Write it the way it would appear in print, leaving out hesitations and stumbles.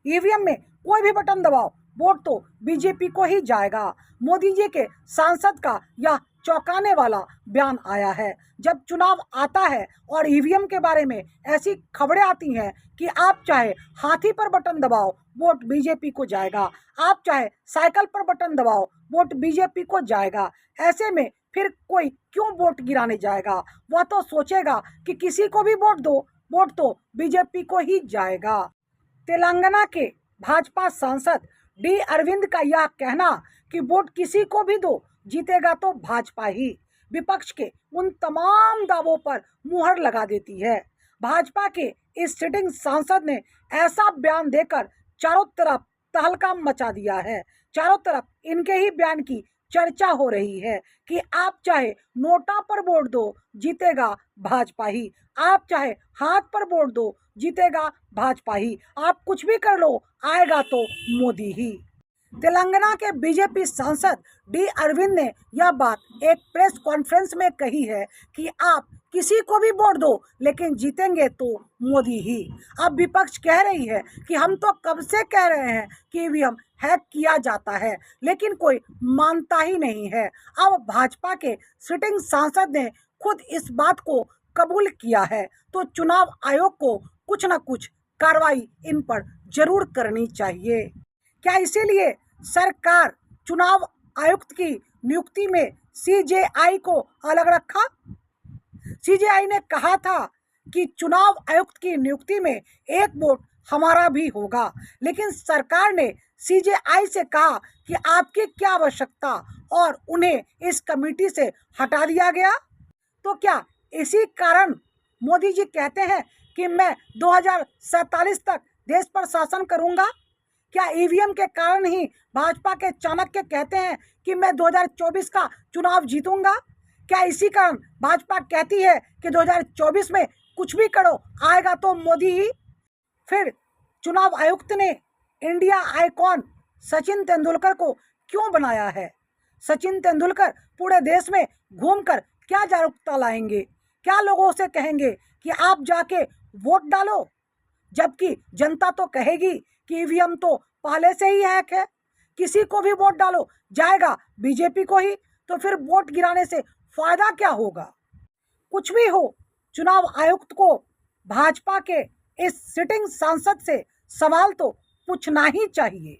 EVM में कोई भी बटन दबाओ, वोट तो बीजेपी को ही जाएगा। मोदी जी के सांसद का यह चौंकाने वाला बयान आया है। जब चुनाव आता है और ईवीएम के बारे में ऐसी खबरें आती हैं कि आप चाहे हाथी पर बटन दबाओ, वोट बीजेपी को जाएगा, आप चाहे साइकिल पर बटन दबाओ, वोट बीजेपी को जाएगा। ऐसे में फिर कोई क्यों वोट गिराने जाएगा? वह तो सोचेगा कि किसी को भी वोट दो, वोट तो बीजेपी को ही जाएगा। तेलंगाना के भाजपा सांसद डी अरविंद का यह कहना कि वोट किसी को भी दो, जीतेगा तो भाजपा ही, विपक्ष के उन तमाम दावों पर मुहर लगा देती है। भाजपा के इस सिटिंग सांसद ने ऐसा बयान देकर चारों तरफ तहलका मचा दिया है। चारों तरफ इनके ही बयान की चर्चा हो रही है कि आप चाहे नोटा पर वोट दो, जीतेगा भाजपा ही, आप चाहे हाथ पर वोट दो, जीतेगा भाजपा ही, आप कुछ भी कर लो, आएगा तो मोदी ही। तेलंगाना के बीजेपी सांसद डी अरविंद ने यह बात एक प्रेस कॉन्फ्रेंस में कही है कि आप किसी को भी वोट दो, लेकिन जीतेंगे तो मोदी ही। अब विपक्ष कह रही है कि हम तो कब से कह रहे हैं कि ईवीएम हैक किया जाता है, लेकिन कोई मानता ही नहीं है। अब भाजपा के सिटिंग सांसद ने खुद इस बात को कबूल किया है, तो चुनाव आयोग को कुछ न कुछ कार्रवाई इन पर जरूर करनी चाहिए। क्या इसीलिए सरकार चुनाव आयुक्त की नियुक्ति में सीजेआई को अलग रखा? सीजेआई ने कहा था कि चुनाव आयुक्त की नियुक्ति में एक वोट हमारा भी होगा, लेकिन सरकार ने सीजेआई से कहा कि आपकी क्या आवश्यकता, और उन्हें इस कमेटी से हटा दिया गया। तो क्या इसी कारण मोदी जी कहते हैं कि मैं 2047 तक देश पर शासन करूंगा? क्या ईवीएम के कारण ही भाजपा के चाणक्य कहते हैं कि मैं 2024 का चुनाव जीतूंगा? क्या इसी कारण भाजपा कहती है कि 2024 में कुछ भी करो, आएगा तो मोदी ही? फिर चुनाव आयुक्त ने इंडिया आइकॉन सचिन तेंदुलकर को क्यों बनाया है? सचिन तेंदुलकर पूरे देश में घूमकर क्या जागरूकता लाएंगे? क्या लोगों से कहेंगे कि आप जाके वोट डालो, जबकि जनता तो कहेगी कि ईवीएम तो पहले से ही हैक है, किसी को भी वोट डालो, जाएगा बीजेपी को ही। तो फिर वोट गिराने से फायदा क्या होगा? कुछ भी हो, चुनाव आयुक्त को भाजपा के इस सिटिंग सांसद से सवाल तो पूछना ही चाहिए।